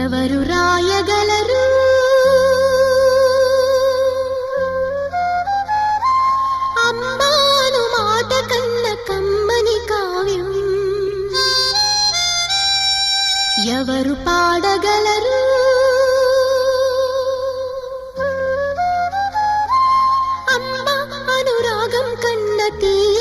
ఎవరు రాయగలరు అమ్మాను మాట కన్న కమ్మని కావ్యం? ఎవరు పాడగలరు అమ్మ అనురాగం కన్న తీయ